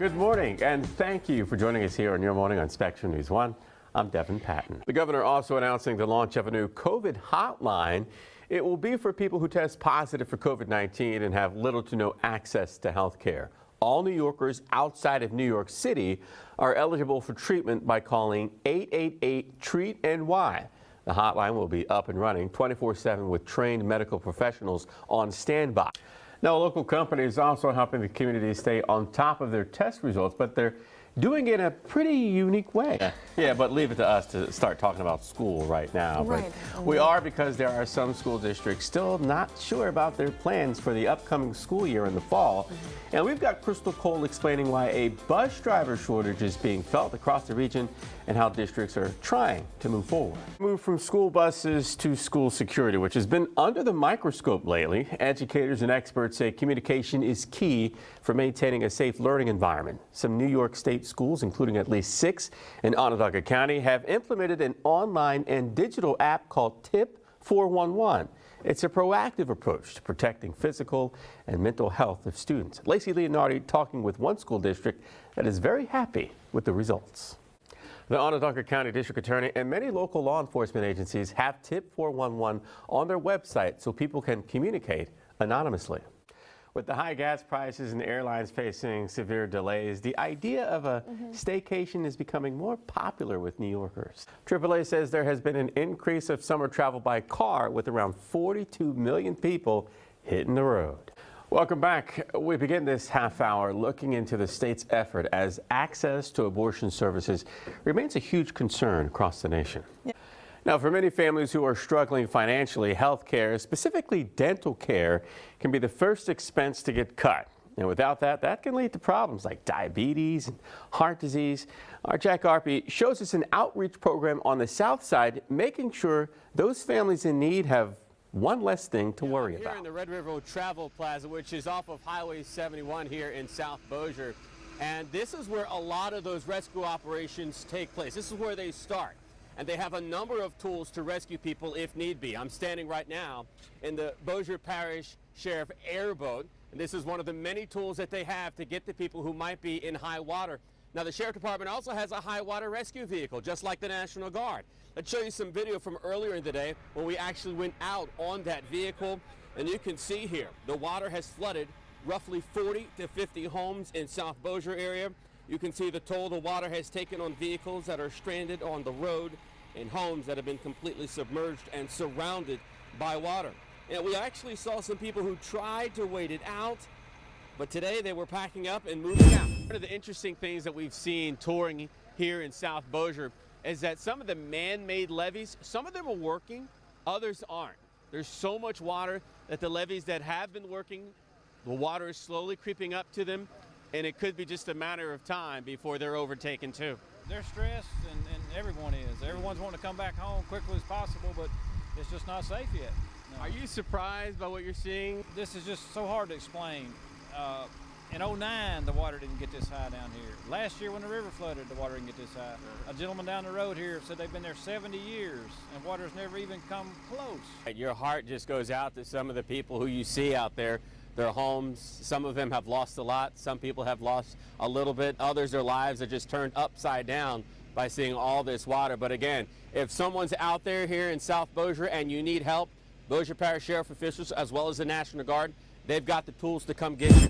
Good morning, and thank you for joining us here on Your Morning on Spectrum News 1. I'm Devon Patton. The governor also announcing the launch of a new COVID hotline. It will be for people who test positive for COVID-19 and have little to no access to health care. All New Yorkers outside of New York City are eligible for treatment by calling 888-TREAT-NY. The hotline will be up and running 24/7 with trained medical professionals on standby. Now, a local company is also helping the community stay on top of their test results, but they're doing it in a pretty unique way. Yeah, but leave it to us to start talking about school right now. Right. But we are, because there are some school districts still not sure about their plans for the upcoming school year in the fall. And we've got Crystal Cole explaining why a bus driver shortage is being felt across the region and how districts are trying to move forward. Move from school buses to school security, which has been under the microscope lately. Educators and experts say communication is key for maintaining a safe learning environment. Some New York State schools, including at least 6 in Onondaga County, have implemented an online and digital app called Tip 411. It's a proactive approach to protecting physical and mental health of students. Lacey Leonardi talking with one school district that is very happy with the results. The Onondaga County District Attorney and many local law enforcement agencies have Tip 411 on their website so people can communicate anonymously. With the high gas prices and airlines facing severe delays, the idea of a staycation is becoming more popular with New Yorkers. AAA says there has been an increase of summer travel by car, with around 42 million people hitting the road. Welcome back. We begin this half hour looking into the state's effort as access to abortion services remains a huge concern across the nation. Yeah. Now, for many families who are struggling financially, health care, specifically dental care, can be the first expense to get cut. And without that, that can lead to problems like diabetes and heart disease. Our Jack Arpey shows us an outreach program on the South Side, making sure those families in need have one less thing to worry about. Here in the Red River Travel Plaza, which is off of Highway 71 here in South Bossier. And this is where a lot of those rescue operations take place. This is where they start. And they have a number of tools to rescue people if need be. I'm standing right now in the Bossier Parish Sheriff Airboat. And this is one of the many tools that they have to get to people who might be in high water. Now, the Sheriff Department also has a high water rescue vehicle, just like the National Guard. Let's show you some video from earlier in the day when we actually went out on that vehicle. And you can see here, the water has flooded roughly 40 to 50 homes in South Bossier area. You can see the toll the water has taken on vehicles that are stranded on the road and homes that have been completely submerged and surrounded by water. And we actually saw some people who tried to wait it out, but today they were packing up and moving out. One of the interesting things that we've seen touring here in South Bossier is that some of the man-made levees, some of them are working, others aren't. There's so much water that the levees that have been working, the water is slowly creeping up to them, and it could be just a matter of time before they're overtaken too. They're stressed, and everyone is. Everyone's wanting to come back home quickly as possible, but it's just not safe yet. No. Are you surprised by what you're seeing? This is just so hard to explain. In '09, the water didn't get this high down here. Last year when the river flooded, the water didn't get this high. A gentleman down the road here said they've been there 70 years, and water's never even come close. Your heart just goes out to some of the people who you see out there. Their homes, some of them have lost a lot, some people have lost a little bit, others their lives are just turned upside down by seeing all this water. But again, if someone's out there here in South Bossier and you need help, Bossier Parish Sheriff officials as well as the National Guard, they've got the tools to come get you.